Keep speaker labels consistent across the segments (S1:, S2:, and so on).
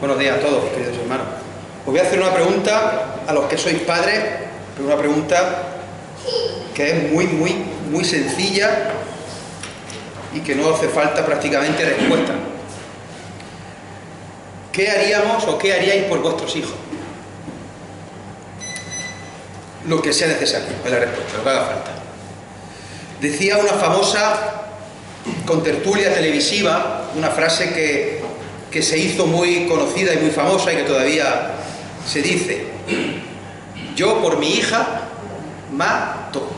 S1: Buenos días a todos, queridos hermanos. Os voy a hacer una pregunta a los que sois padres, pero una pregunta que es muy sencilla y que no hace falta prácticamente respuesta. ¿Qué haríamos o qué haríais por vuestros hijos? Lo que sea necesario, es la respuesta, lo que haga falta. Decía una famosa contertulia televisiva, una frase que se hizo muy conocida y muy famosa y que todavía se dice: yo por mi hija mato.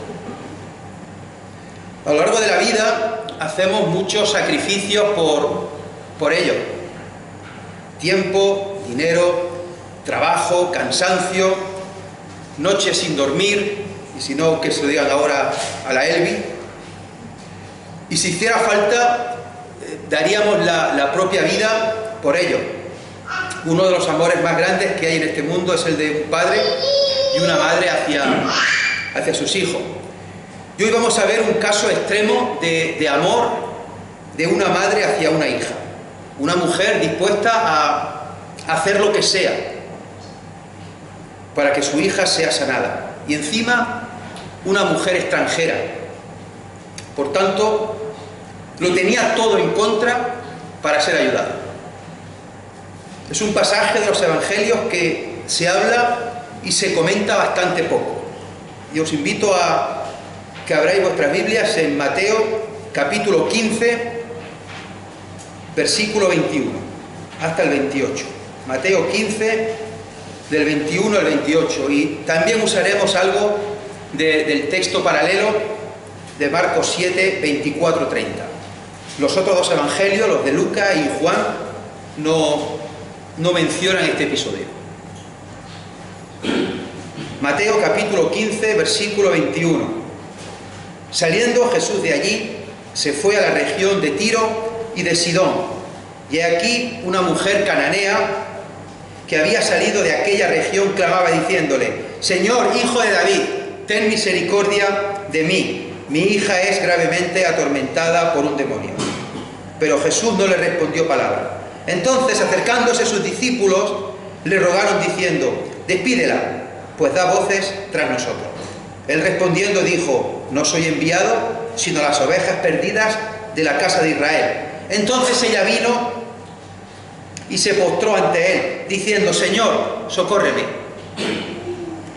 S1: A lo largo de la vida hacemos muchos sacrificios por ello. Tiempo, dinero, trabajo, cansancio, noches sin dormir, y si no, que se lo digan ahora a la Elvi. Y si hiciera falta, daríamos la propia vida por ello. Uno de los amores más grandes que hay en este mundo es el de un padre y una madre hacia sus hijos. Y hoy vamos a ver un caso extremo de amor de una madre hacia una hija. Una mujer dispuesta a hacer lo que sea para que su hija sea sanada. Y encima, una mujer extranjera. Por tanto, lo tenía todo en contra para ser ayudada. Es un pasaje de los evangelios que se habla y se comenta bastante poco. Y os invito a que abráis vuestras Biblias en Mateo capítulo 15, versículo 21, hasta el 28. Mateo 15, del 21 al 28. Y también usaremos algo del texto paralelo de Marcos 7, 24, 30. Los otros dos evangelios, los de Lucas y Juan, no mencionan este episodio. Mateo capítulo 15, versículo 21. Saliendo Jesús de allí, se fue a la región de Tiro y de Sidón. Y aquí una mujer cananea que había salido de aquella región clamaba diciéndole: Señor, hijo de David, ten misericordia de mí. Mi hija es gravemente atormentada por un demonio. Pero Jesús no le respondió palabra. Entonces, acercándose sus discípulos, le rogaron diciendo: despídela, pues da voces tras nosotros. Él respondiendo dijo: no soy enviado, sino las ovejas perdidas de la casa de Israel. Entonces ella vino y se postró ante él, diciendo: Señor, socórreme.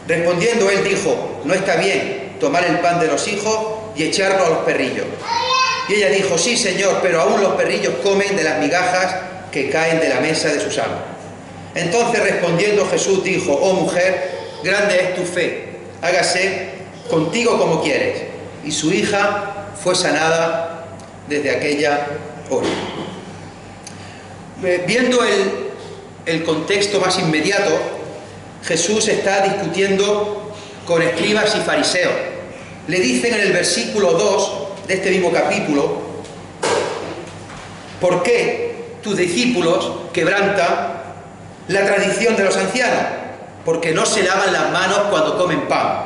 S1: Respondiendo él dijo: no está bien tomar el pan de los hijos y echarlo a los perrillos. Y ella dijo: sí, Señor, pero aún los perrillos comen de las migajas que caen de la mesa de sus amos. Entonces respondiendo Jesús dijo: oh mujer, grande es tu fe, hágase contigo como quieres. Y su hija fue sanada desde aquella hora. Viendo el contexto más inmediato, Jesús está discutiendo con escribas y fariseos. Le dicen en el versículo 2 de este mismo capítulo: ¿por qué tus discípulos quebrantan la tradición de los ancianos? Porque no se lavan las manos cuando comen pan.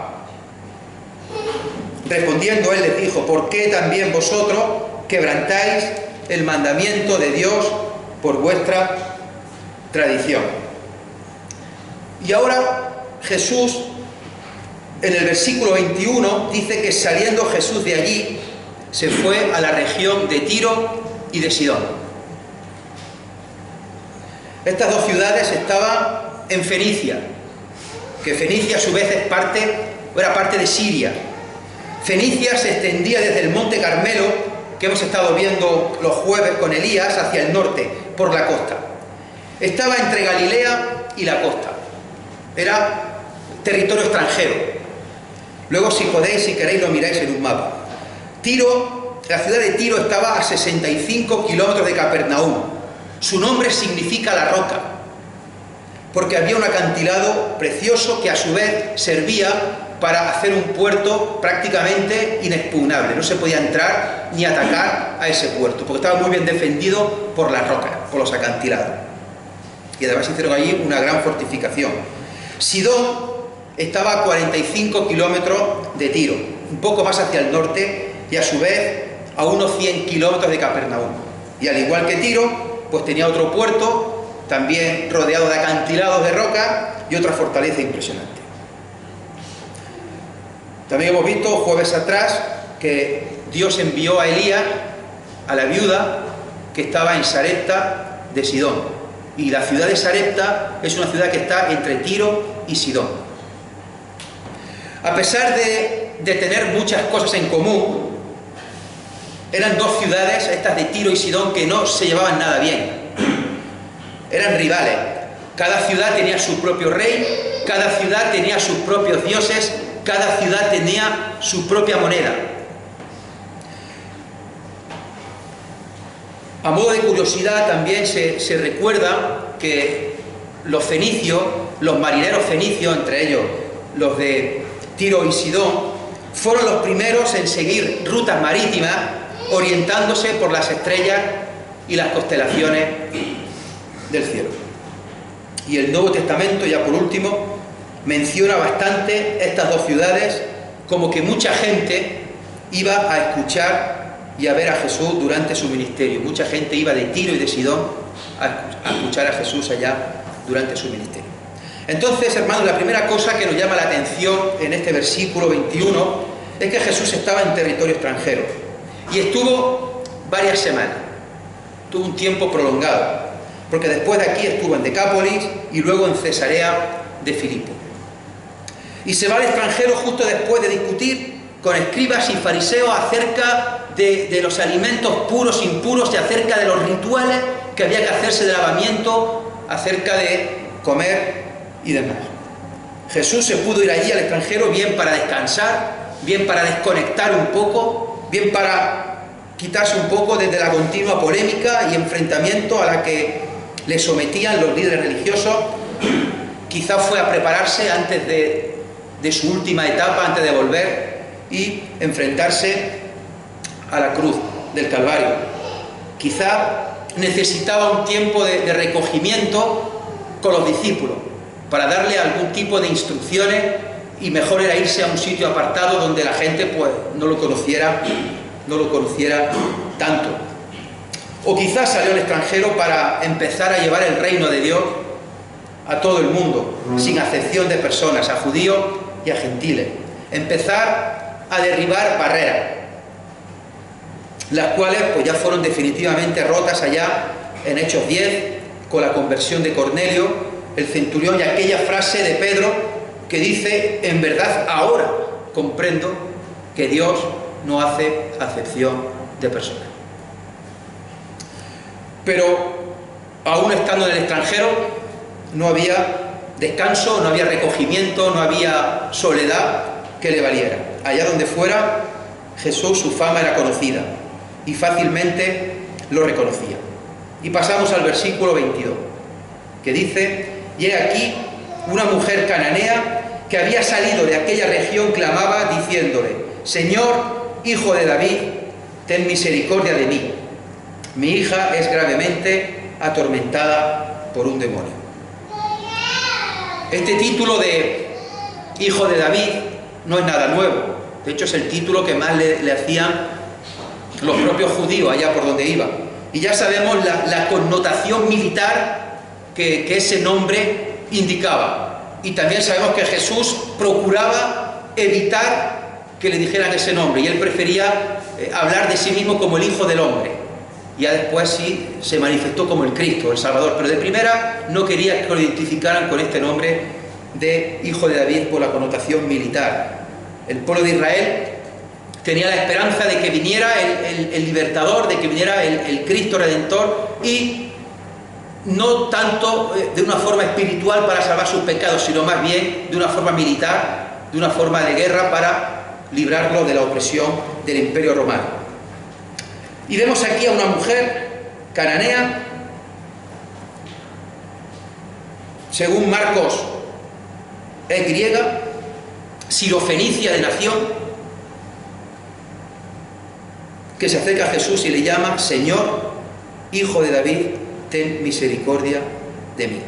S1: Respondiendo él les dijo: ¿por qué también vosotros quebrantáis el mandamiento de Dios por vuestra tradición? Y ahora Jesús, en el versículo 21, dice que saliendo Jesús de allí, se fue a la región de Tiro y de Sidón. Estas dos ciudades estaban en Fenicia, que Fenicia a su vez era parte de Siria. Fenicia se extendía desde el monte Carmelo, que hemos estado viendo los jueves con Elías, hacia el norte, por la costa. Estaba entre Galilea y la costa. Era territorio extranjero. Luego, si podéis, si queréis, lo miráis en un mapa. Tiro, la ciudad de Tiro estaba a 65 kilómetros de Capernaum. Su nombre significa la roca, porque había un acantilado precioso que a su vez servía para hacer un puerto prácticamente inexpugnable. No se podía entrar ni atacar a ese puerto, porque estaba muy bien defendido por las rocas, por los acantilados. Y además hicieron allí una gran fortificación. Sidón estaba a 45 kilómetros de Tiro, un poco más hacia el norte, y a su vez a unos 100 kilómetros de Capernaum. Y al igual que Tiro, pues tenía otro puerto también rodeado de acantilados de roca y otra fortaleza impresionante. También hemos visto jueves atrás que Dios envió a Elías, a la viuda que estaba en Sarepta de Sidón. Y la ciudad de Sarepta es una ciudad que está entre Tiro y Sidón. A pesar de tener muchas cosas en común, eran dos ciudades, estas de Tiro y Sidón, que no se llevaban nada bien. Eran rivales. Cada ciudad tenía su propio rey, cada ciudad tenía sus propios dioses, cada ciudad tenía su propia moneda. A modo de curiosidad, también se recuerda que los fenicios, los marineros fenicios, entre ellos los de Tiro y Sidón, fueron los primeros en seguir rutas marítimas orientándose por las estrellas y las constelaciones del cielo. Y el Nuevo Testamento, ya por último, menciona bastante estas dos ciudades, como que mucha gente iba a escuchar y a ver a Jesús durante su ministerio. Mucha gente iba de Tiro y de Sidón a escuchar a Jesús allá durante su ministerio. Entonces, hermanos, la primera cosa que nos llama la atención en este versículo 21 es que Jesús estaba en territorio extranjero y estuvo varias semanas, tuvo un tiempo prolongado, porque después de aquí estuvo en Decápolis y luego en Cesarea de Filipo. Y se va al extranjero justo después de discutir con escribas y fariseos acerca de los alimentos puros, impuros, y acerca de los rituales que había que hacerse de lavamiento, acerca de comer y demás. Jesús se pudo ir allí al extranjero bien para descansar, bien para desconectar un poco, bien para quitarse un poco desde la continua polémica y enfrentamiento a la que le sometían los líderes religiosos. Quizás fue a prepararse antes de su última etapa, antes de volver y enfrentarse a la cruz del Calvario. Quizá necesitaba un tiempo de recogimiento con los discípulos para darle algún tipo de instrucciones, y mejor era irse a un sitio apartado donde la gente pues no lo conociera tanto. O quizás salió al extranjero para empezar a llevar el reino de Dios a todo el mundo, sin acepción de personas, a judíos y a gentiles. Empezar a derribar barreras, las cuales pues ya fueron definitivamente rotas allá en Hechos 10, con la conversión de Cornelio, el centurión, y aquella frase de Pedro que dice: en verdad ahora comprendo que Dios no hace acepción de personas. Pero aún estando en el extranjero no había descanso, no había recogimiento, no había soledad que le valiera. Allá donde fuera, Jesús, su fama era conocida y fácilmente lo reconocía. Y pasamos al versículo 22, que dice: y he aquí una mujer cananea que había salido de aquella región clamaba diciéndole: Señor, Hijo de David, ten misericordia de mí. Mi hija es gravemente atormentada por un demonio. Este título de Hijo de David no es nada nuevo. De hecho, es el título que más le hacían los propios judíos allá por donde iba. Y ya sabemos la connotación militar que ese nombre indicaba. Y también sabemos que Jesús procuraba evitar que le dijeran ese nombre, y él prefería hablar de sí mismo como el Hijo del Hombre. Ya después sí se manifestó como el Cristo, el Salvador, pero de primera no quería que lo identificaran con este nombre de Hijo de David por la connotación militar. El pueblo de Israel tenía la esperanza de que viniera el libertador, de que viniera el Cristo Redentor, y no tanto de una forma espiritual para salvar sus pecados, sino más bien de una forma militar, de una forma de guerra para librarlo de la opresión del Imperio Romano. Y vemos aquí a una mujer cananea, según Marcos es griega, sirofenicia de nación, que se acerca a Jesús y le llama: Señor, Hijo de David, ten misericordia de mí.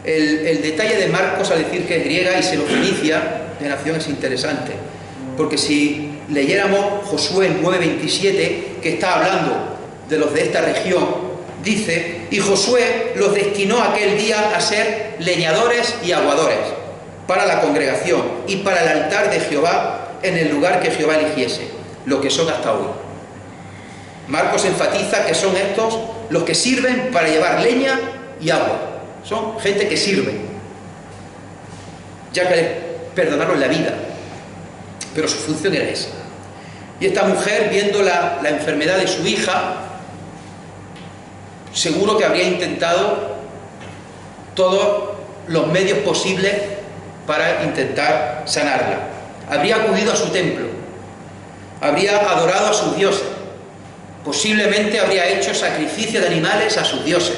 S1: El detalle de Marcos al decir que es griega y sirofenicia de nación es interesante, porque si leyéramos Josué 9:27, que está hablando de los de esta región, dice, y Josué los destinó aquel día a ser leñadores y aguadores para la congregación y para el altar de Jehová en el lugar que Jehová eligiese, lo que son hasta hoy. Marcos enfatiza que son estos los que sirven para llevar leña y agua. Son gente que sirve, ya que les perdonaron la vida, pero su función era esa. Y esta mujer, viendo la enfermedad de su hija, seguro que habría intentado todos los medios posibles para intentar sanarla. Habría acudido a su templo, habría adorado a sus dioses, posiblemente habría hecho sacrificio de animales a sus dioses,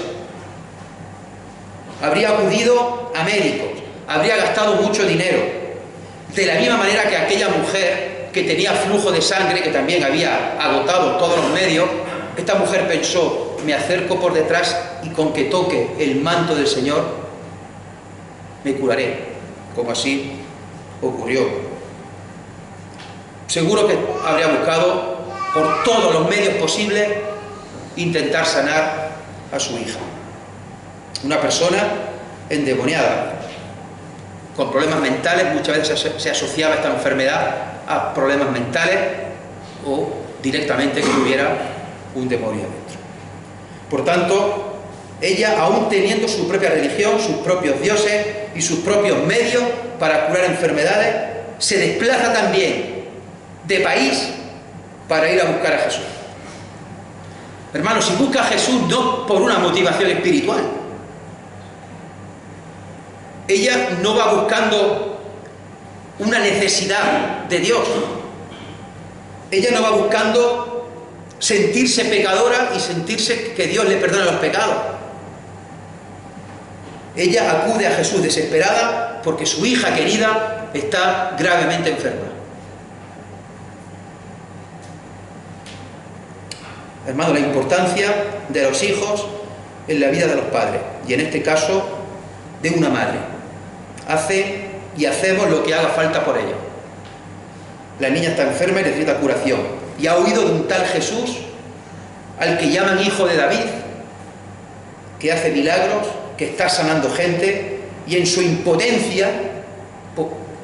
S1: habría acudido a médicos, habría gastado mucho dinero, de la misma manera que aquella mujer que tenía flujo de sangre, que también había agotado todos los medios. Esta mujer pensó, me acerco por detrás y con que toque el manto del Señor me curaré, como así ocurrió. Seguro que habría buscado por todos los medios posibles intentar sanar a su hija. Una persona endemoniada, con problemas mentales. Muchas veces se asociaba esta enfermedad a problemas mentales o directamente que hubiera un demonio dentro. Por tanto, ella, aún teniendo su propia religión, sus propios dioses y sus propios medios para curar enfermedades, se desplaza también de país para ir a buscar a Jesús. Hermanos, si busca a Jesús no por una motivación espiritual, ella no va buscando una necesidad de Dios. Ella no va buscando sentirse pecadora y sentirse que Dios le perdona los pecados. Ella acude a Jesús desesperada porque su hija querida está gravemente enferma. Hermano, la importancia de los hijos en la vida de los padres, y en este caso de una madre. Hace y hacemos lo que haga falta por ella. La niña está enferma y necesita curación, y ha oído de un tal Jesús al que llaman hijo de David, que hace milagros, que está sanando gente, y en su impotencia,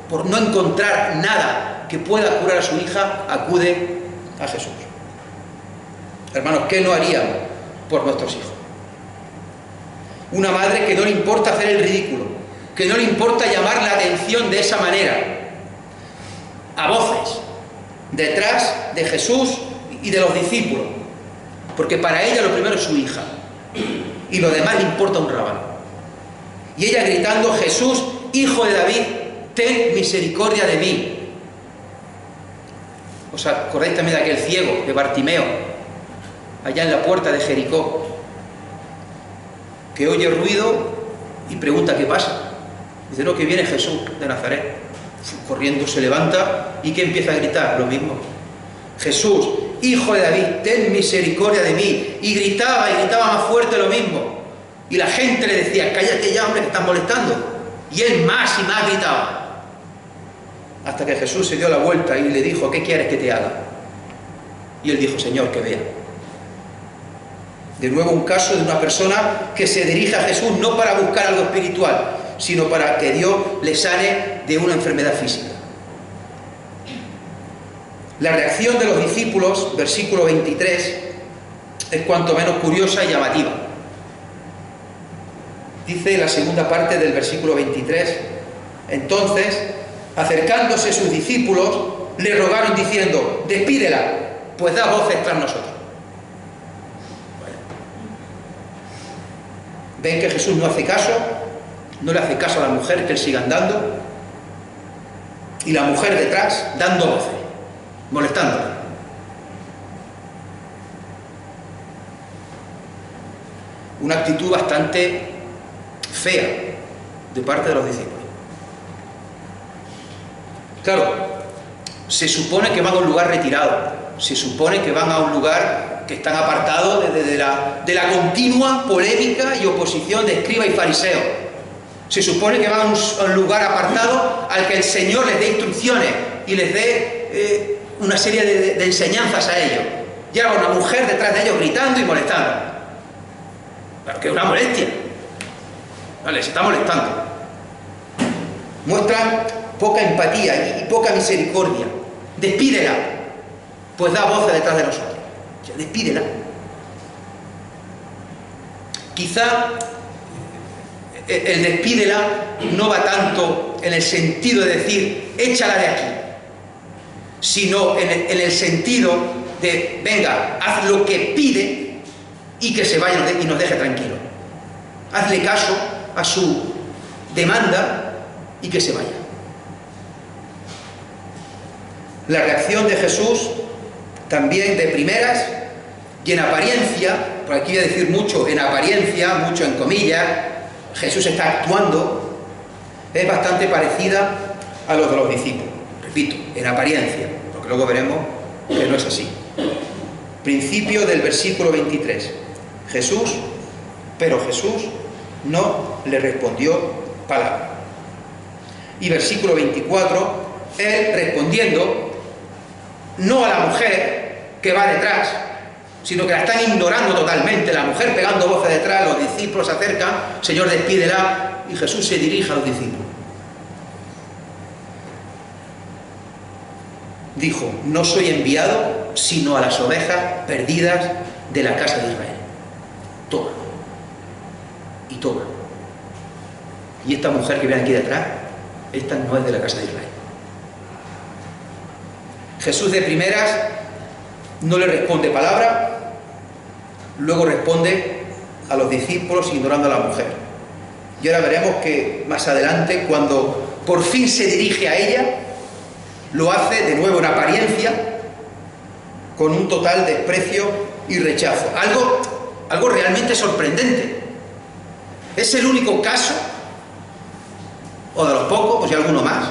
S1: por no encontrar nada que pueda curar a su hija, acude a Jesús. Hermanos, ¿qué no haríamos por nuestros hijos? Una madre que no le importa hacer el ridículo, que no le importa llamar la atención de esa manera, a voces, detrás de Jesús y de los discípulos, porque para ella lo primero es su hija, y lo demás le importa un rábano. Y ella gritando, Jesús, hijo de David, ten misericordia de mí. ¿Os acordáis también de aquel ciego, de Bartimeo, allá en la puerta de Jericó, que oye ruido y pregunta qué pasa? Dice, no, que viene Jesús de Nazaret. Corriendo se levanta y que empieza a gritar lo mismo. Jesús, hijo de David, ten misericordia de mí. Y gritaba más fuerte lo mismo. Y la gente le decía, cállate ya, hombre, que estás molestando. Y él más y más gritaba. Hasta que Jesús se dio la vuelta y le dijo, ¿qué quieres que te haga? Y él dijo, Señor, que vea. De nuevo un caso de una persona que se dirige a Jesús no para buscar algo espiritual, sino para que Dios le sane de una enfermedad física. La reacción de los discípulos, versículo 23, es cuanto menos curiosa y llamativa. Dice la segunda parte del versículo 23, entonces, acercándose sus discípulos, le rogaron diciendo, despídela, pues da voces tras nosotros. Ven que Jesús no hace caso, no le hace caso a la mujer, que él siga andando, y la mujer detrás dando voces, molestándola. Una actitud bastante fea de parte de los discípulos. Claro, se supone que van a un lugar retirado, se supone que van a un lugar que están apartados de la continua polémica y oposición de escribas y fariseos. Se supone que van a un lugar apartado al que el Señor les dé instrucciones y les dé una serie de enseñanzas a ellos. Y ahora una mujer detrás de ellos gritando y molestando. Claro que es una molestia. Vale, se está molestando. Muestran poca empatía y poca misericordia. Despídela, pues da voces detrás de nosotros. O sea, despídela. Quizá el despídela no va tanto en el sentido de decir, échala de aquí, sino en el sentido de, venga, haz lo que pide y que se vaya y nos deje tranquilos. Hazle caso a su demanda y que se vaya. La reacción de Jesús, también de primeras y en apariencia, por aquí voy a decir mucho en apariencia, mucho en comillas, Jesús está actuando, es bastante parecida a los de los discípulos. Repito, en apariencia, porque luego veremos que no es así. Principio del versículo 23. Pero Jesús no le respondió palabra. Y versículo 24, él respondiendo, no a la mujer que va detrás, sino que la están ignorando totalmente, la mujer pegando voces detrás, los discípulos se acercan, Señor, despídela, y Jesús se dirige a los discípulos. Dijo, no soy enviado sino a las ovejas perdidas de la casa de Israel. Toma. Y toma. Y esta mujer que ven aquí detrás, esta no es de la casa de Israel. Jesús de primeras no le responde palabra, luego responde a los discípulos ignorando a la mujer. Y ahora veremos que más adelante, cuando por fin se dirige a ella, lo hace de nuevo en apariencia, con un total desprecio y rechazo. Algo realmente sorprendente. Es el único caso, o de los pocos, o si alguno más,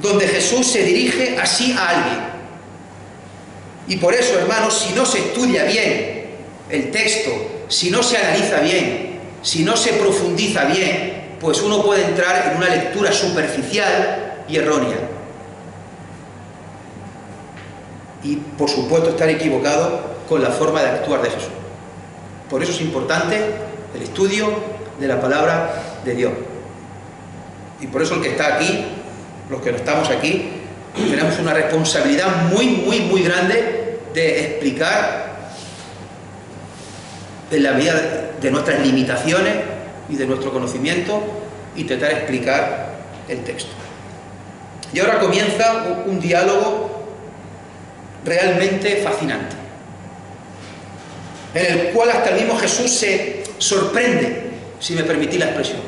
S1: donde Jesús se dirige así a alguien. Y por eso, hermanos, si no se estudia bien el texto, si no se analiza bien, si no se profundiza bien, pues uno puede entrar en una lectura superficial y errónea. Y, por supuesto, estar equivocado con la forma de actuar de Jesús. Por eso es importante el estudio de la palabra de Dios. Y por eso el que está aquí, los que no estamos aquí, tenemos una responsabilidad muy grande de explicar en la medida de nuestras limitaciones y de nuestro conocimiento, intentar explicar el texto. Y ahora comienza un diálogo realmente fascinante, en el cual hasta el mismo Jesús se sorprende, si me permitís la expresión,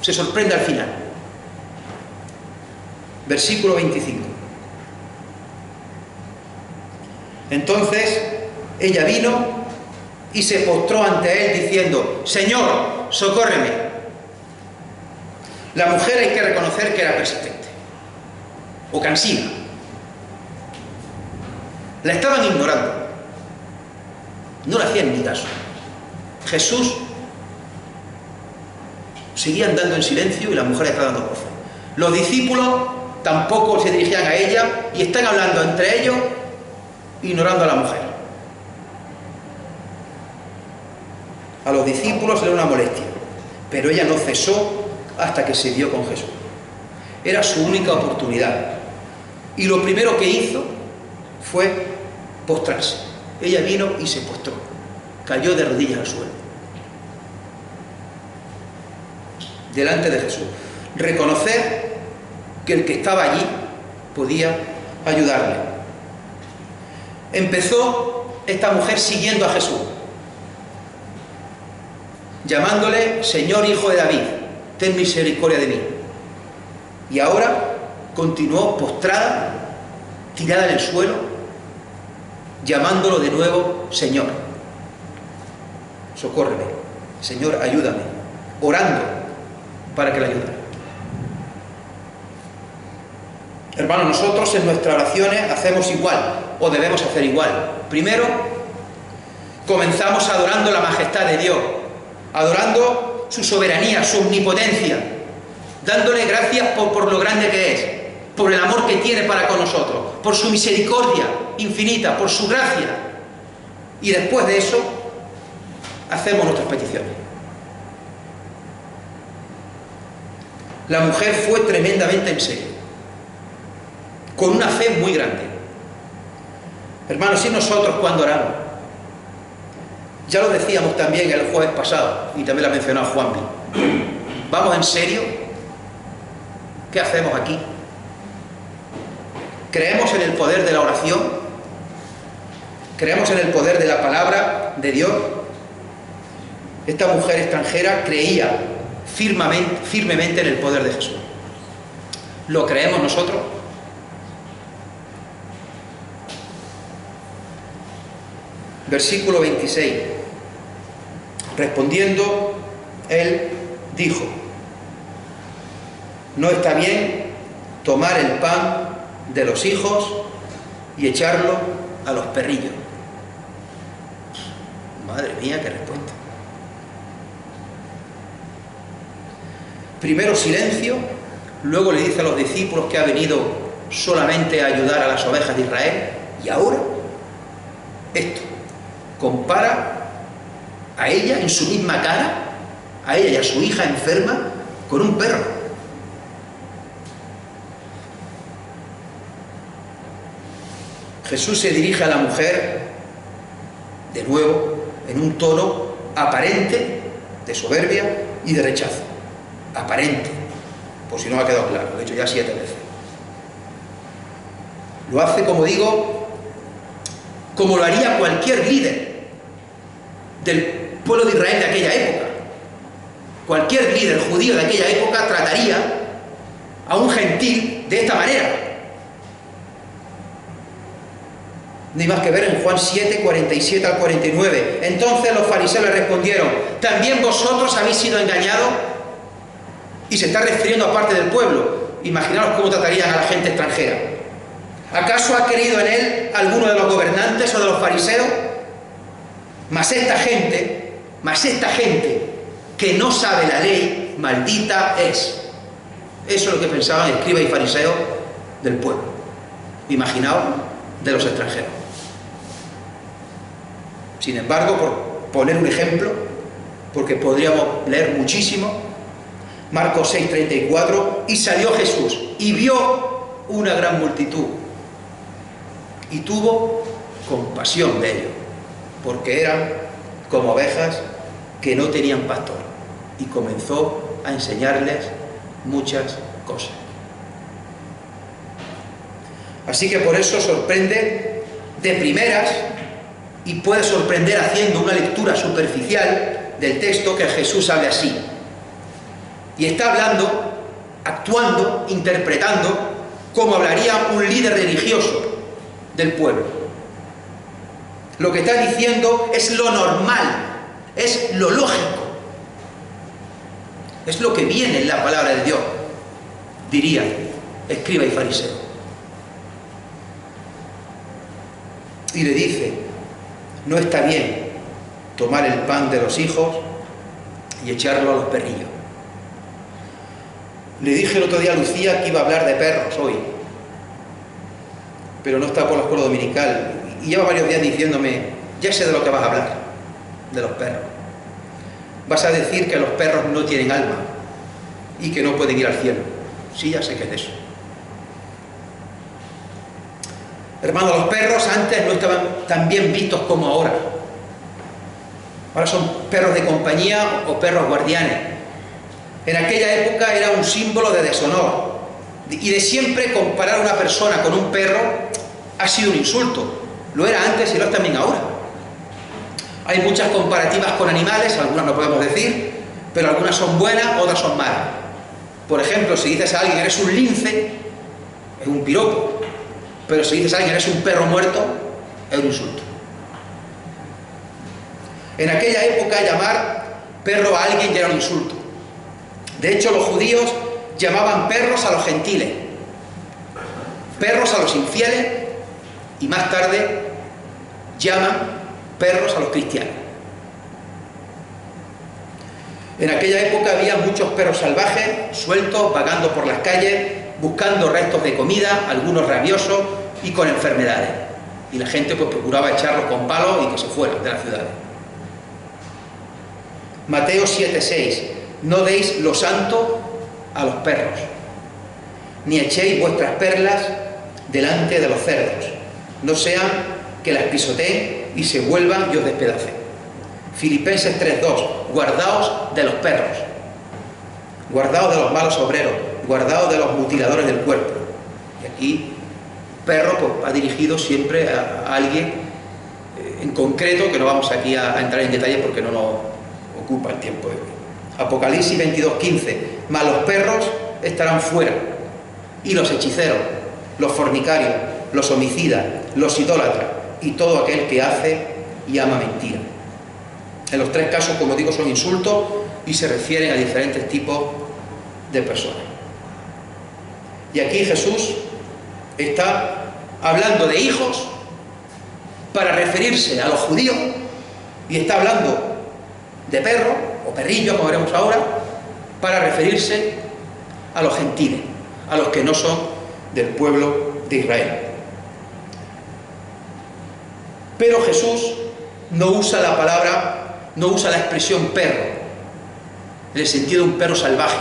S1: se sorprende al final. Versículo 25. Entonces ella vino y se postró ante él diciendo, Señor, socórreme. La mujer hay que reconocer que era persistente o cansina. La estaban ignorando, no le hacían ni caso. Jesús seguía andando en silencio y la mujer estaba dando voces. Los discípulos tampoco se dirigían a ella y están hablando entre ellos, ignorando a la mujer. A los discípulos era una molestia, pero ella no cesó hasta que se vio con Jesús. Era su única oportunidad. Y lo primero que hizo fue postrarse. Ella vino y se postró. Cayó de rodillas al suelo. Delante de Jesús. Reconocer que el que estaba allí podía ayudarle. Empezó esta mujer siguiendo a Jesús, llamándole Señor, Hijo de David, ten misericordia de mí. Y ahora continuó postrada, tirada en el suelo, llamándolo de nuevo Señor. Socórreme, Señor, ayúdame, orando para que la ayudara. Hermanos, nosotros en nuestras oraciones hacemos igual, o debemos hacer igual. Primero, comenzamos adorando la majestad de Dios, adorando su soberanía, su omnipotencia, dándole gracias por lo grande que es, por el amor que tiene para con nosotros, por su misericordia infinita, por su gracia. Y después de eso, hacemos nuestras peticiones. La mujer fue tremendamente en serio, con una fe muy grande. Hermanos, y nosotros cuando oramos, ya lo decíamos también el jueves pasado, y también lo ha mencionado Juanpi, ¿vamos en serio? ¿Qué hacemos aquí? ¿Creemos en el poder de la oración? ¿Creemos en el poder de la palabra de Dios? Esta mujer extranjera creía firmemente en el poder de Jesús. ¿Lo creemos nosotros? Versículo 26. Respondiendo, él dijo: no está bien tomar el pan de los hijos y echarlo a los perrillos. Madre mía, qué respuesta. Primero silencio, luego le dice a los discípulos que ha venido solamente a ayudar a las ovejas de Israel, y ahora esto. Compara a ella en su misma cara, a ella y a su hija enferma, con un perro. Jesús se dirige a la mujer, de nuevo, en un tono aparente de soberbia y de rechazo. Aparente, por si no me ha quedado claro, lo he dicho ya 7 veces. Lo hace, como digo, como lo haría cualquier líder del pueblo de Israel de aquella época. Cualquier líder judío de aquella época trataría a un gentil de esta manera. No hay más que ver en Juan 7, 47 al 49. Entonces los fariseos le respondieron: ¿también vosotros habéis sido engañados? Y se está refiriendo a parte del pueblo. Imaginaos cómo tratarían a la gente extranjera. ¿Acaso ha creído en él alguno de los gobernantes o de los fariseos? Mas esta gente que no sabe la ley, maldita es. Eso es lo que pensaban escribas y fariseos del pueblo. Imaginaos de los extranjeros. Sin embargo, por poner un ejemplo, porque podríamos leer muchísimo, Marcos 6:34, y salió Jesús y vio una gran multitud y tuvo compasión de ellos, porque eran como ovejas que no tenían pastor, y comenzó a enseñarles muchas cosas. Así que por eso sorprende de primeras, y puede sorprender haciendo una lectura superficial del texto, que Jesús hable así. Y está hablando, actuando, interpretando como hablaría un líder religioso del pueblo. Lo que está diciendo es lo normal, es lo lógico, es lo que viene en la palabra de Dios, diría escriba y fariseo. Y le dice: no está bien tomar el pan de los hijos y echarlo a los perrillos. Le dije el otro día a Lucía que iba a hablar de perros hoy, pero no está por la escuela dominical, y lleva varios días diciéndome: ya sé de lo que vas a hablar, de los perros. Vas a decir que los perros no tienen alma y que no pueden ir al cielo. Sí, ya sé que es de eso. Hermanos, los perros antes no estaban tan bien vistos como ahora. Ahora son perros de compañía o perros guardianes. En aquella época era un símbolo de deshonor. Y de siempre comparar a una persona con un perro ha sido un insulto. Lo era antes y lo es también ahora. Hay muchas comparativas con animales, algunas no podemos decir, pero algunas son buenas, otras son malas. Por ejemplo, si dices a alguien eres un lince, es un piropo. Pero si dices a alguien eres un perro muerto, es un insulto. En aquella época llamar perro a alguien ya era un insulto. De hecho, los judíos llamaban perros a los gentiles, perros a los infieles, y más tarde llaman perros a los cristianos. En aquella época había muchos perros salvajes, sueltos, vagando por las calles, buscando restos de comida, algunos rabiosos y con enfermedades. Y la gente pues procuraba echarlos con palos y que se fueran de las ciudades. Mateo 7:6, no deis lo santo a los perros, ni echéis vuestras perlas delante de los cerdos, no sean que las pisoteen y se vuelvan y os despedacen. Filipenses 3:2, guardaos de los perros, guardaos de los malos obreros, guardaos de los mutiladores del cuerpo. Y aquí, perro pues, va dirigido siempre a alguien en concreto, que no vamos aquí a entrar en detalles porque no nos ocupa el tiempo de hoy. Apocalipsis 22:15, mas los perros estarán fuera, y los hechiceros, los fornicarios, los homicidas, los idólatras y todo aquel que hace y ama mentira. En los tres casos, como digo, son insultos y se refieren a diferentes tipos de personas. Y aquí Jesús está hablando de hijos para referirse a los judíos, y está hablando de perros o perrillos, como veremos ahora, para referirse a los gentiles, a los que no son del pueblo de Israel. Pero Jesús no usa la expresión perro, en el sentido de un perro salvaje,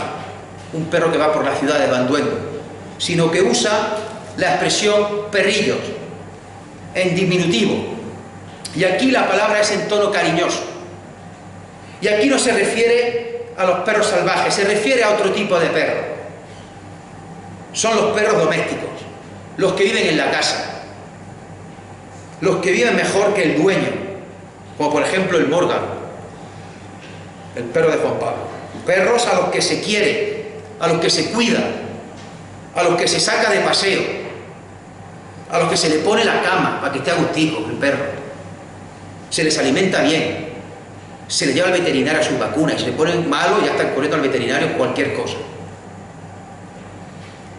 S1: un perro que va por la ciudad de banduendo, sino que usa la expresión perrillos, en diminutivo. Y aquí la palabra es en tono cariñoso. Y aquí no se refiere a los perros salvajes, se refiere a otro tipo de perro. Son los perros domésticos, los que viven en la casa, los que viven mejor que el dueño, como por ejemplo el Morgan, el perro de Juan Pablo. Perros a los que se quiere, a los que se cuida, a los que se saca de paseo, a los que se le pone la cama para que esté agustico el perro, se les alimenta bien, se les lleva al veterinario a sus vacunas, y se le ponen malos y ya están corriendo al veterinario cualquier cosa.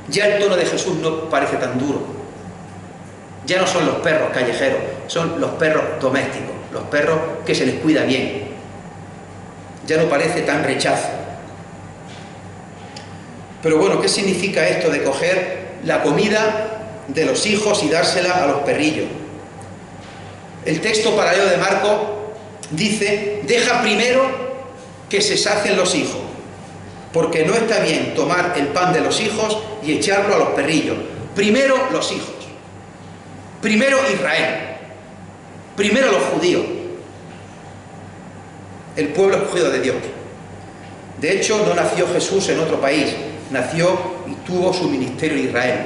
S1: Ya el tono de Jesús no parece tan duro. Ya no son los perros callejeros, son los perros domésticos, los perros que se les cuida bien. Ya no parece tan rechazo. Pero bueno, ¿qué significa esto de coger la comida de los hijos y dársela a los perrillos? El texto paralelo de Marcos dice: deja primero que se sacien los hijos, porque no está bien tomar el pan de los hijos y echarlo a los perrillos. Primero los hijos, primero Israel, primero los judíos, el pueblo escogido de Dios. De hecho, no nació Jesús en otro país, nació y tuvo su ministerio en Israel,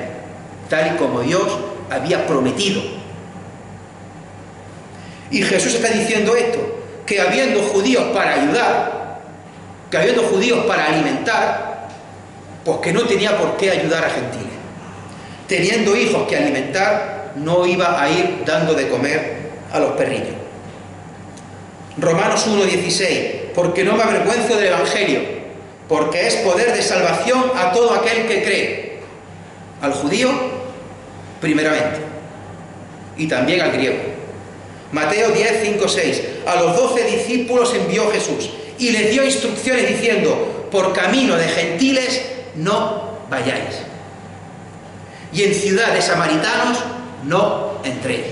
S1: tal y como Dios había prometido. Y Jesús está diciendo esto, que habiendo judíos para ayudar, que habiendo judíos para alimentar, pues que no tenía por qué ayudar a gentiles. Teniendo hijos que alimentar, no iba a ir dando de comer a los perrillos. Romanos 1:16, porque no me avergüenzo del Evangelio, porque es poder de salvación a todo aquel que cree, al judío primeramente, y también al griego. Mateo 10:5-6, a los 12 discípulos envió Jesús y les dio instrucciones diciendo: por camino de gentiles no vayáis, y en ciudad de samaritanos no entréis,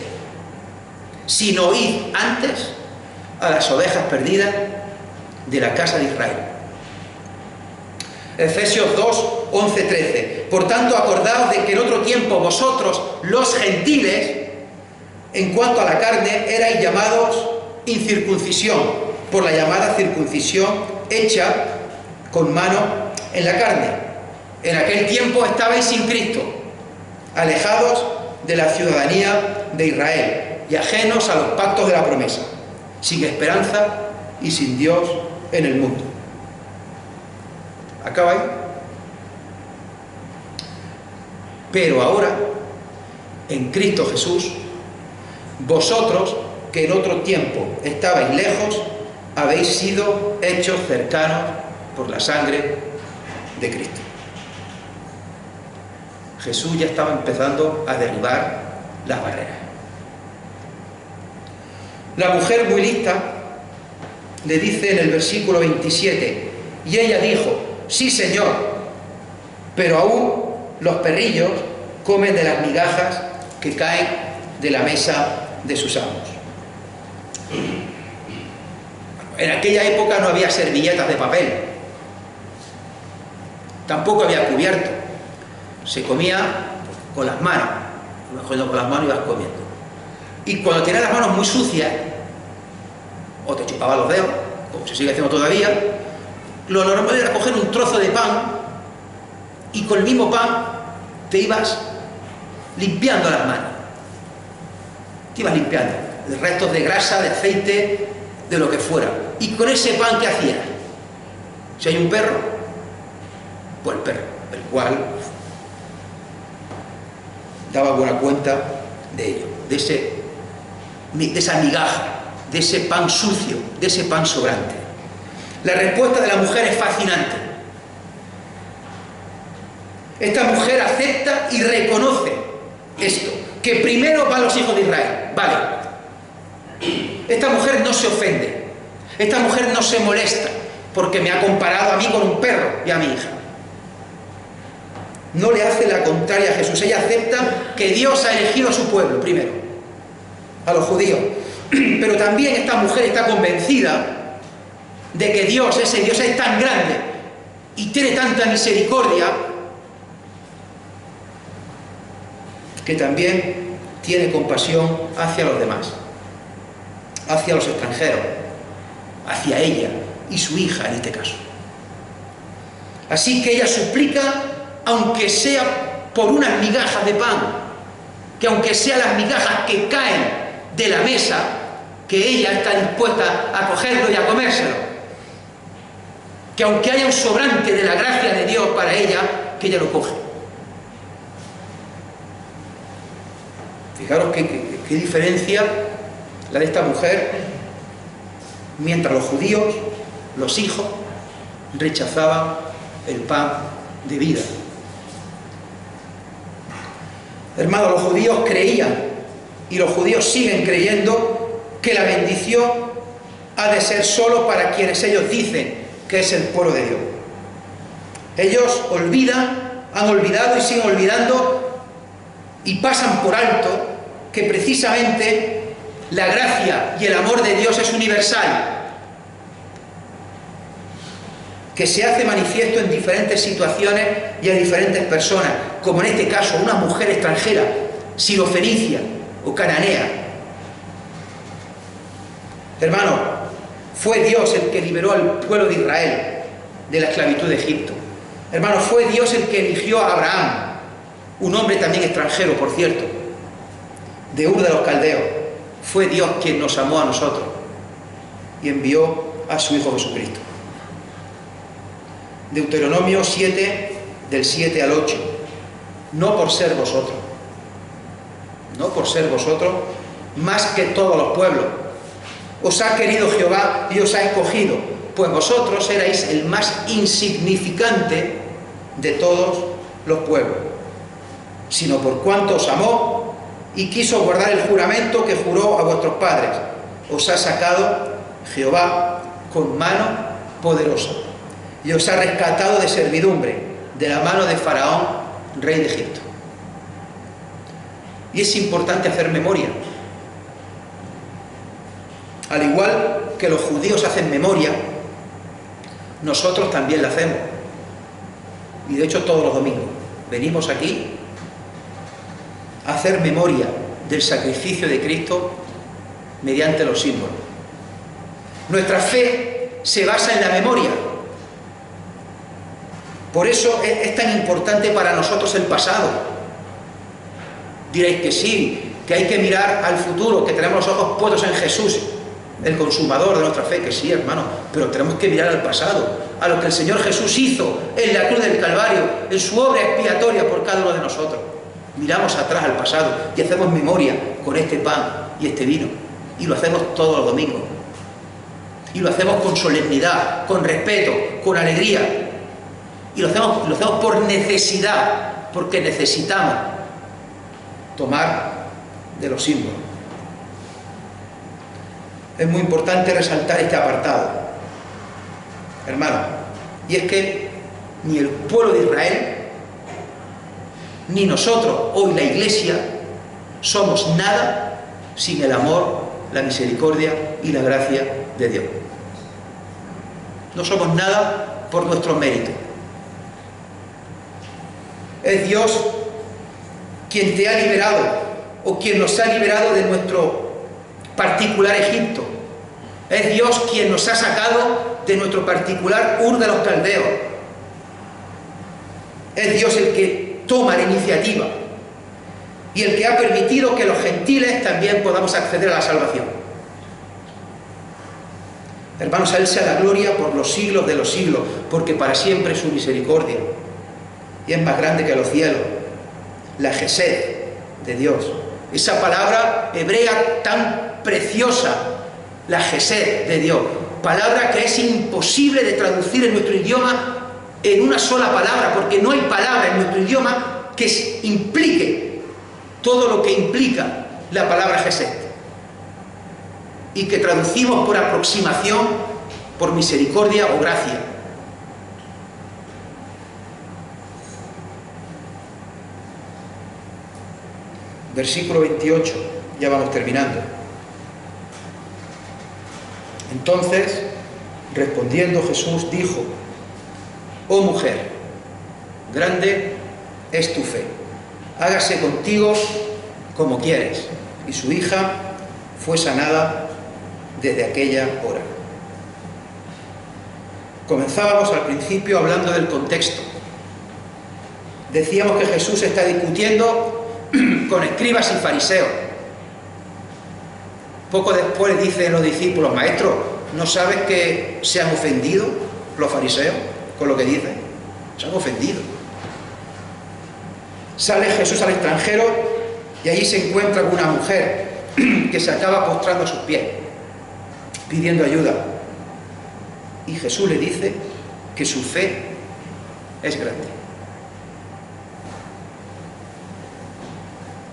S1: sino id antes a las ovejas perdidas de la casa de Israel. Efesios 2:11-13, por tanto acordaos de que en otro tiempo vosotros, los gentiles, en cuanto a la carne, erais llamados incircuncisión, por la llamada circuncisión hecha con mano en la carne. En aquel tiempo estabais sin Cristo, alejados de la ciudadanía de Israel y ajenos a los pactos de la promesa, sin esperanza y sin Dios en el mundo. ¿Acaba ahí? Pero ahora, en Cristo Jesús, vosotros, que en otro tiempo estabais lejos, habéis sido hechos cercanos por la sangre de Cristo. Jesús ya estaba empezando a derribar las barreras. La mujer muy lista le dice en el versículo 27, y ella dijo: sí, Señor, pero aún los perrillos comen de las migajas que caen de la mesa de sus amos. En aquella época no había servilletas de papel, tampoco había cubierto. Se comía con las manos, ibas cogiendo con las manos y ibas comiendo. Y cuando tenías las manos muy sucias, o te chupaban los dedos, como se sigue haciendo todavía, lo normal era coger un trozo de pan y con el mismo pan te ibas limpiando las manos. Te ibas limpiando de restos de grasa, de aceite, de lo que fuera. Y con ese pan, ¿qué hacías? Si hay un perro, pues el perro, el cual daba buena cuenta de ello, de esa migaja, de ese pan sucio, de ese pan sobrante. La respuesta de la mujer es fascinante. Esta mujer acepta y reconoce esto, que primero van los hijos de Israel. Vale. Esta mujer no se ofende, esta mujer no se molesta, porque me ha comparado a mí con un perro y a mi hija. No le hace la contraria a Jesús. Ella acepta que Dios ha elegido a su pueblo primero, a los judíos. Pero también esta mujer está convencida de que Dios, ese Dios es tan grande y tiene tanta misericordia, que también tiene compasión hacia los demás, hacia los extranjeros, hacia ella y su hija en este caso. Así que ella suplica, aunque sea por unas migajas de pan, que aunque sean las migajas que caen de la mesa, que ella está dispuesta a cogerlo y a comérselo, que aunque haya un sobrante de la gracia de Dios para ella, que ella lo coge. Fijaros qué diferencia la de esta mujer, mientras los judíos, los hijos, rechazaban el pan de vida. Hermanos, los judíos creían, y los judíos siguen creyendo, que la bendición ha de ser solo para quienes ellos dicen que es el pueblo de Dios. Ellos han olvidado y siguen olvidando y pasan por alto que precisamente la gracia y el amor de Dios es universal, que se hace manifiesto en diferentes situaciones y a diferentes personas, como en este caso una mujer extranjera, sirofenicia o cananea. Hermano, fue Dios el que liberó al pueblo de Israel de la esclavitud de Egipto. Hermano, fue Dios el que eligió a Abraham, un hombre también extranjero, por cierto, de Ur de los Caldeos. Fue Dios quien nos amó a nosotros y envió a su Hijo Jesucristo. Deuteronomio 7, del 7 al 8. No por ser vosotros, más que todos los pueblos, os ha querido Jehová y os ha escogido, pues vosotros erais el más insignificante de todos los pueblos, sino por cuanto os amó y quiso guardar el juramento que juró a vuestros padres, os ha sacado Jehová con mano poderosa y os ha rescatado de servidumbre, de la mano de Faraón, rey de Egipto. Y es importante hacer memoria. Al igual que los judíos hacen memoria, nosotros también la hacemos. Y de hecho todos los domingos venimos aquí a hacer memoria del sacrificio de Cristo mediante los símbolos. Nuestra fe se basa en la memoria. Por eso es tan importante para nosotros el pasado. Diréis que sí, que hay que mirar al futuro, que tenemos los ojos puestos en Jesús, el consumador de nuestra fe, que sí, hermano, pero tenemos que mirar al pasado, a lo que el Señor Jesús hizo en la cruz del Calvario, en su obra expiatoria por cada uno de nosotros. Miramos atrás al pasado y hacemos memoria con este pan y este vino, y lo hacemos todos los domingos, y lo hacemos con solemnidad, con respeto, con alegría, y lo hacemos por necesidad, porque necesitamos tomar de los símbolos. Es muy importante resaltar este apartado, hermano, y es que ni el pueblo de Israel ni nosotros, hoy la Iglesia, somos nada sin el amor, la misericordia y la gracia de Dios. No somos nada por nuestro mérito. Es Dios quien te ha liberado, o quien nos ha liberado de nuestro particular Egipto. Es Dios quien nos ha sacado de nuestro particular Ur de los Caldeos. Es Dios el que toma la iniciativa y el que ha permitido que los gentiles también podamos acceder a la salvación. Hermanos, a Él sea la gloria por los siglos de los siglos, porque para siempre es su misericordia, y es más grande que los cielos. La Gesed de Dios, esa palabra hebrea tan preciosa, la Gesed de Dios, palabra que es imposible de traducir en nuestro idioma en una sola palabra, porque no hay palabra en nuestro idioma que implique todo lo que implica la palabra Gesed, y que traducimos por aproximación, por misericordia o gracia. Versículo 28, ya vamos terminando. Entonces, respondiendo Jesús, dijo: oh mujer, grande es tu fe, hágase contigo como quieres. Y su hija fue sanada desde aquella hora. Comenzábamos al principio hablando del contexto. Decíamos que Jesús está discutiendo con escribas y fariseos. Poco después dicen los discípulos: maestro, ¿no sabes que se han ofendido los fariseos con lo que dicen? Se han ofendido. Sale Jesús al extranjero y allí se encuentra con una mujer que se acaba postrando a sus pies, pidiendo ayuda. Y Jesús le dice que su fe es grande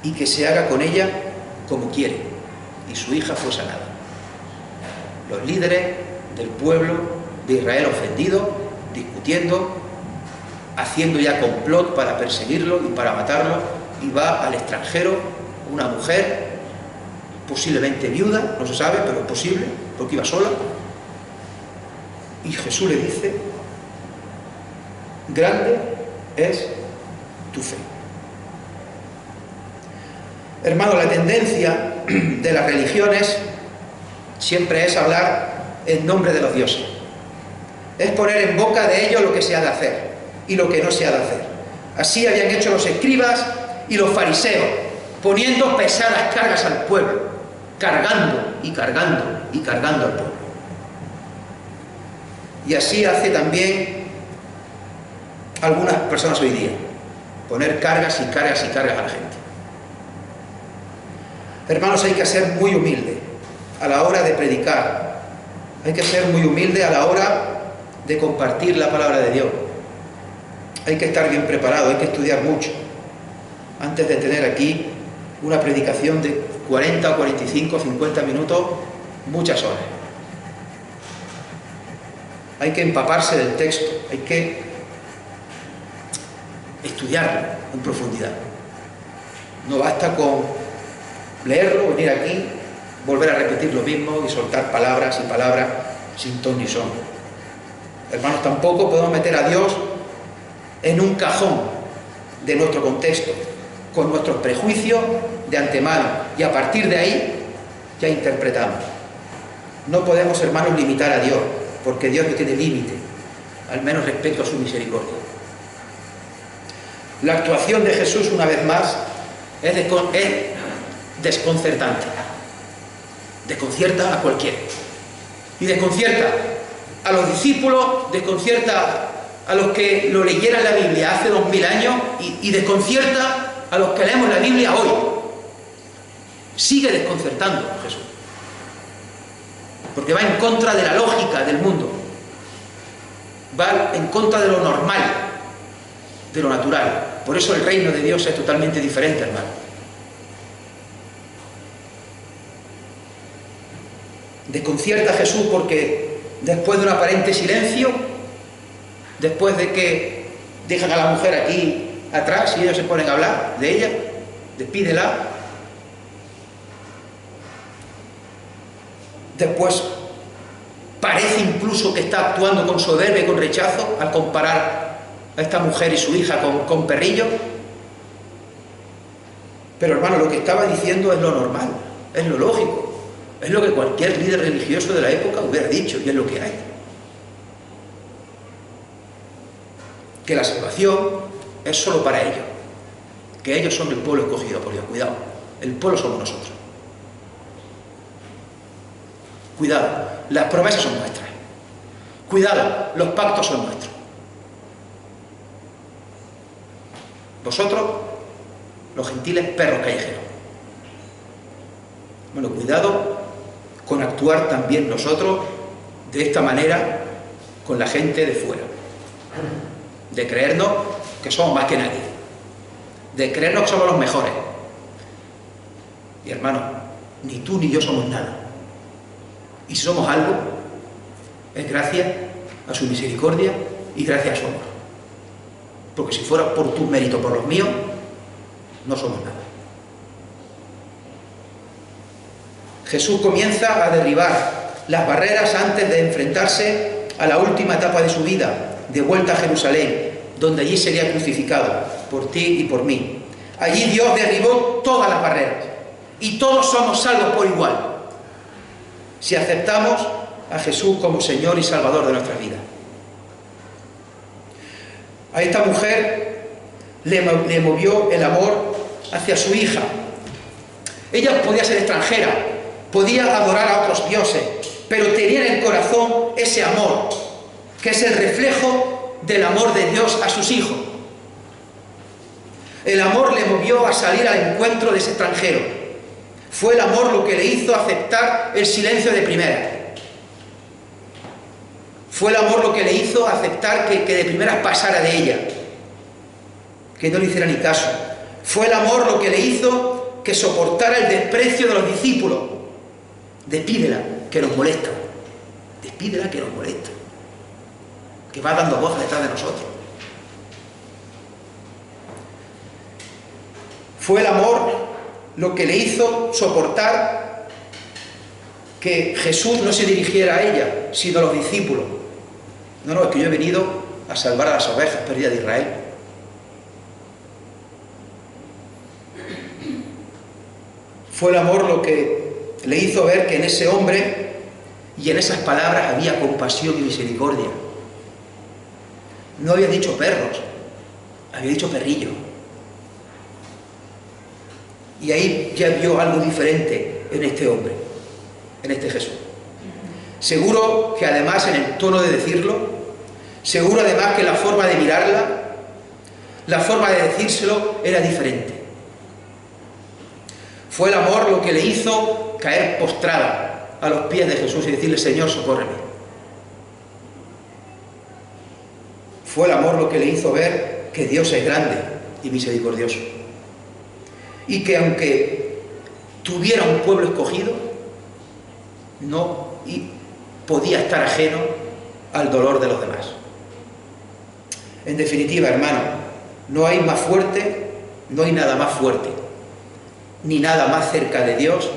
S1: y que se haga con ella como quiere. Y su hija fue sanada. Los líderes del pueblo de Israel ofendidos, discutiendo, haciendo ya complot para perseguirlo y para matarlo, y va al extranjero una mujer, posiblemente viuda, no se sabe, pero es posible, porque iba sola, y Jesús le dice: grande es tu fe. Hermano, la tendencia de las religiones siempre es hablar en nombre de los dioses. Es poner en boca de ellos lo que se ha de hacer y lo que no se ha de hacer. Así habían hecho los escribas y los fariseos, poniendo pesadas cargas al pueblo, cargando y cargando y cargando al pueblo. Y así hace también algunas personas hoy día, poner cargas y cargas y cargas a la gente. Hermanos, hay que ser muy humilde a la hora de predicar, hay que ser muy humilde a la hora de compartir la palabra de Dios. Hay que estar bien preparado, hay que estudiar mucho antes de tener aquí una predicación de 40, 45, 50 minutos, muchas horas. Hay que empaparse del texto, hay que estudiarlo en profundidad. No basta con leerlo, venir aquí, volver a repetir lo mismo y soltar palabras y palabras sin ton ni son. Hermanos, tampoco podemos meter a Dios en un cajón de nuestro contexto, con nuestros prejuicios de antemano, y a partir de ahí ya interpretamos. No podemos, hermanos, limitar a Dios, porque Dios no tiene límite, al menos respecto a su misericordia. La actuación de Jesús, una vez más, es desconcertante. Desconcierta a cualquiera. Y desconcierta a los discípulos, desconcierta a los que lo leyeran la Biblia hace 2000 años y desconcierta a los que leemos la Biblia hoy. Sigue desconcertando a Jesús, porque va en contra de la lógica del mundo, va en contra de lo normal, de lo natural. Por eso el reino de Dios es totalmente diferente, hermano. Desconcierta a Jesús porque después de un aparente silencio, después de que dejan a la mujer aquí atrás y ellos se ponen a hablar de ella, despídela, después parece parece incluso que está actuando con soberbia y con rechazo al comparar a esta mujer y su hija con perrillos. Pero hermano, lo que estaba diciendo es lo normal, es lo lógico, es lo que cualquier líder religioso de la época hubiera dicho, y es lo que hay. Que la salvación es solo para ellos, que ellos son el pueblo escogido por Dios. Cuidado, el pueblo somos nosotros. Cuidado, las promesas son nuestras. Cuidado, los pactos son nuestros. Vosotros, los gentiles, perros callejeros. Bueno, cuidado con actuar también nosotros de esta manera con la gente de fuera. De creernos que somos más que nadie. De creernos que somos los mejores. Y hermano, ni tú ni yo somos nada. Y si somos algo, es gracias a su misericordia y gracias a su amor. Porque si fuera por tus méritos, por los míos, no somos nada. Jesús comienza a derribar las barreras antes de enfrentarse a la última etapa de su vida, de vuelta a Jerusalén, donde allí sería crucificado por ti y por mí. Allí Dios derribó todas las barreras y todos somos salvos por igual, si aceptamos a Jesús como Señor y Salvador de nuestras vidas. A esta mujer le movió el amor hacia su hija. Ella podía ser extranjera, podía adorar a otros dioses, pero tenía en el corazón ese amor, que es el reflejo del amor de Dios a sus hijos. El amor le movió a salir al encuentro de ese extranjero. Fue el amor lo que le hizo aceptar el silencio de primera. Fue el amor lo que le hizo aceptar que de primeras pasara de ella, que no le hiciera ni caso. Fue el amor lo que le hizo que soportara el desprecio de los discípulos. Despídela, que nos molesta. Despídela, que nos molesta. Que va dando voz detrás de nosotros. Fue el amor lo que le hizo soportar que Jesús no se dirigiera a ella, sino a los discípulos. No, es que yo he venido a salvar a las ovejas perdidas de Israel. Fue el amor lo que le hizo ver que en ese hombre y en esas palabras había compasión y misericordia. No había dicho perros, había dicho perrillo. Y ahí ya vio algo diferente en este hombre, en este Jesús. Seguro que además en el tono de decirlo, seguro además que la forma de mirarla, la forma de decírselo era diferente. Fue el amor lo que le hizo caer postrada a los pies de Jesús y decirle: Señor, socórreme. Fue el amor lo que le hizo ver que Dios es grande y misericordioso. Y que aunque tuviera un pueblo escogido, no podía estar ajeno al dolor de los demás. En definitiva, hermano, no hay más fuerte, no hay nada más fuerte, ni nada más cerca de Dios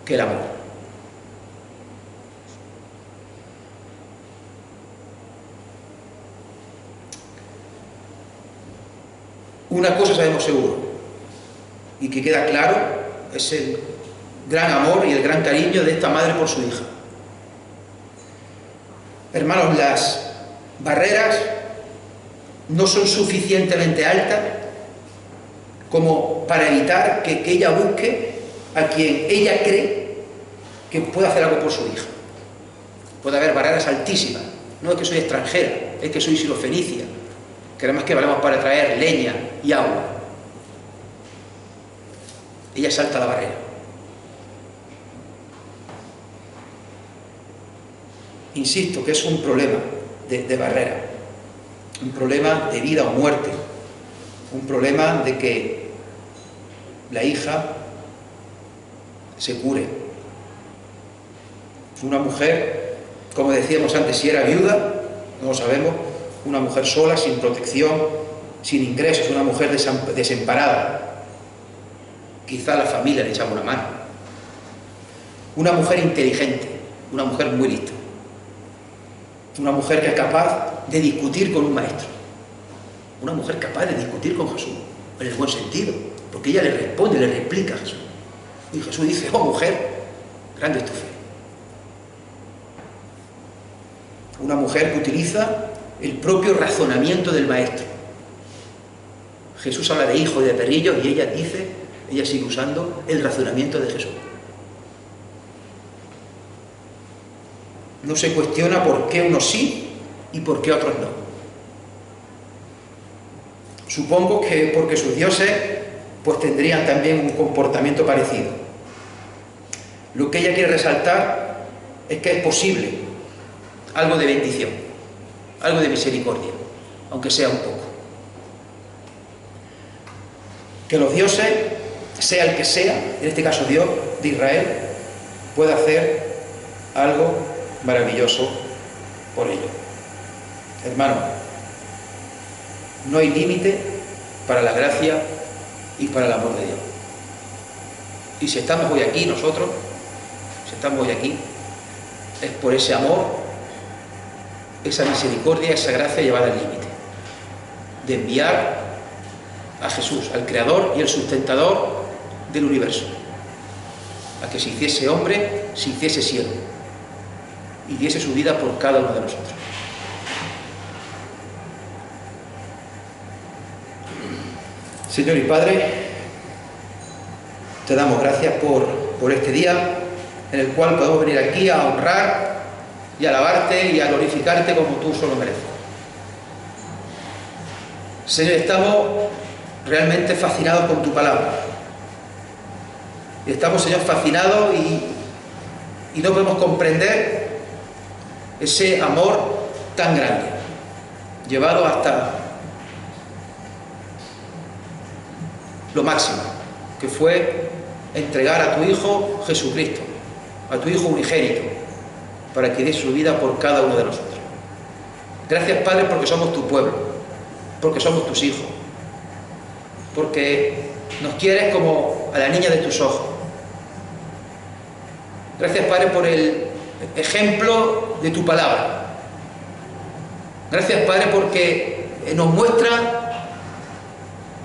S1: que el amor. Una cosa sabemos seguro, y que queda claro, es el gran amor y el gran cariño de esta madre por su hija. Hermanos, las barreras no son suficientemente altas como para evitar que ella busque a quien ella cree que puede hacer algo por su hija. Puede haber barreras altísimas. No es que soy extranjera, es que soy sirofenicia, que además que valemos para traer leña y agua. Ella salta la barrera. Insisto que es un problema de barrera, un problema de vida o muerte, un problema de que la hija se cure. Una mujer, como decíamos antes, si era viuda, no lo sabemos, una mujer sola, sin protección, sin ingresos, una mujer desamparada. Quizá a la familia le echamos una mano. Una mujer inteligente, una mujer muy lista. Una mujer que es capaz de discutir con un maestro. Una mujer capaz de discutir con Jesús, en el buen sentido, porque ella le responde, le replica a Jesús. Y Jesús dice: oh mujer, grande es tu fe. Una mujer que utiliza el propio razonamiento del maestro. Jesús habla de hijos y de perrillos y ella sigue usando el razonamiento de Jesús. No se cuestiona por qué unos sí y por qué otros no. Supongo que porque sus dioses pues tendrían también un comportamiento parecido. Lo que ella quiere resaltar es que es posible algo de bendición, algo de misericordia, aunque sea un poco. Que los dioses, sea el que sea, en este caso Dios de Israel, pueda hacer algo maravilloso por ello. Hermano, no hay límite para la gracia y para el amor de Dios. Y si estamos hoy aquí nosotros, es por ese amor, esa misericordia, esa gracia llevada al límite, de enviar a Jesús, al Creador y el sustentador del universo, a que se hiciese hombre, se hiciese siervo y diese su vida por cada uno de nosotros. Señor y Padre, te damos gracias por este día en el cual podemos venir aquí a honrar y a alabarte y a glorificarte como tú solo mereces. Señor, estamos realmente fascinados con tu palabra. Y estamos, Señor, fascinados y no podemos comprender ese amor tan grande, llevado hasta lo máximo, que fue entregar a tu Hijo Jesucristo, a tu Hijo unigénito, para que diese su vida por cada uno de nosotros. Gracias, Padre, porque somos tu pueblo, porque somos tus hijos, porque nos quieres como a la niña de tus ojos. Gracias, Padre, por el ejemplo de tu palabra. Gracias, Padre, porque nos muestra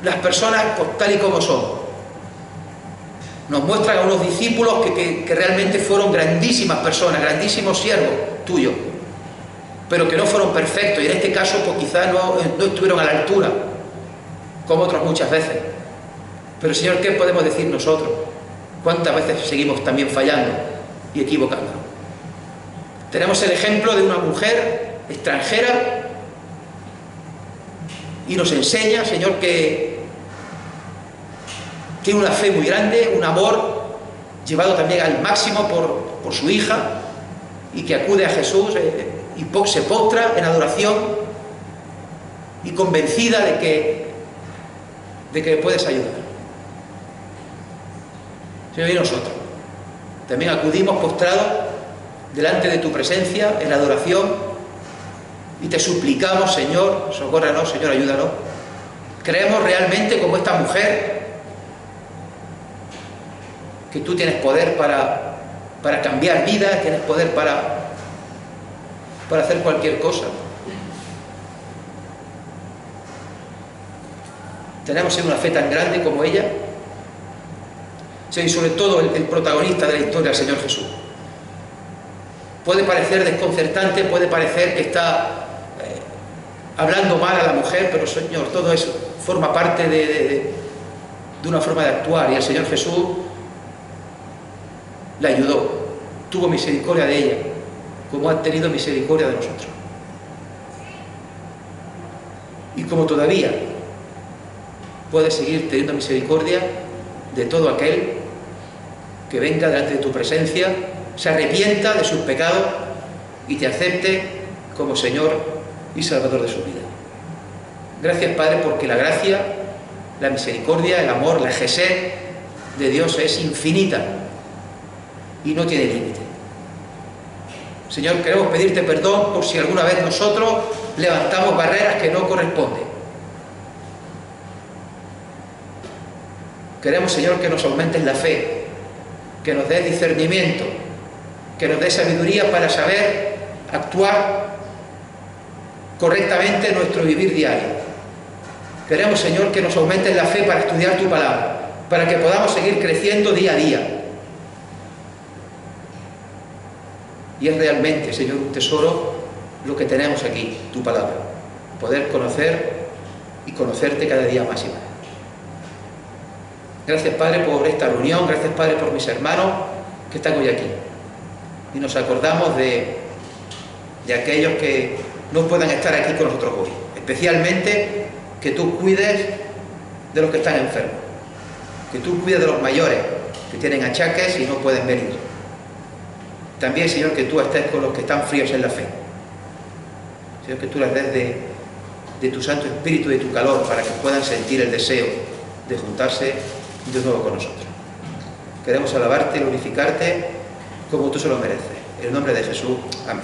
S1: las personas pues, tal y como son. Nos muestran a unos discípulos que realmente fueron grandísimas personas, grandísimos siervos tuyos, pero que no fueron perfectos, y en este caso pues quizás no estuvieron a la altura, como otras muchas veces. Pero Señor, ¿qué podemos decir nosotros? ¿Cuántas veces seguimos también fallando y equivocándonos? Tenemos el ejemplo de una mujer extranjera y nos enseña, Señor, que tiene una fe muy grande, un amor llevado también al máximo por su hija, y que acude a Jesús y se postra en adoración y convencida de que le puedes ayudar. Señor, y nosotros también acudimos postrados delante de tu presencia en adoración y te suplicamos, Señor, socórranos, Señor, ayúdanos. Creemos realmente, como esta mujer, que tú tienes poder para cambiar vidas, tienes poder para hacer cualquier cosa. Tenemos una fe tan grande como ella, y sobre todo el protagonista de la historia, el Señor Jesús. Puede parecer desconcertante, puede parecer que está hablando mal a la mujer, pero Señor, todo eso forma parte de una forma de actuar, y el Señor Jesús la ayudó, tuvo misericordia de ella, como ha tenido misericordia de nosotros. Y como todavía puede seguir teniendo misericordia de todo aquel que venga delante de tu presencia, se arrepienta de sus pecados y te acepte como Señor y Salvador de su vida. Gracias, Padre, porque la gracia, la misericordia, el amor, la gesed de Dios es infinita y no tiene límite. Señor, queremos pedirte perdón por si alguna vez nosotros levantamos barreras que no corresponden. Queremos, Señor, que nos aumentes la fe, que nos des discernimiento, que nos des sabiduría para saber actuar correctamente nuestro vivir diario. Queremos, Señor, que nos aumentes la fe para estudiar tu palabra, para que podamos seguir creciendo día a día. Y es realmente, Señor, un tesoro lo que tenemos aquí, tu palabra. Poder conocer y conocerte cada día más y más. Gracias, Padre, por esta reunión. Gracias, Padre, por mis hermanos que están hoy aquí. Y nos acordamos de aquellos que no puedan estar aquí con nosotros hoy. Especialmente que tú cuides de los que están enfermos. Que tú cuides de los mayores que tienen achaques y no pueden venir. También, Señor, que tú estés con los que están fríos en la fe. Señor, que tú les des de tu Santo Espíritu, de tu calor, para que puedan sentir el deseo de juntarse de nuevo con nosotros. Queremos alabarte y glorificarte como tú se lo mereces. En el nombre de Jesús. Amén.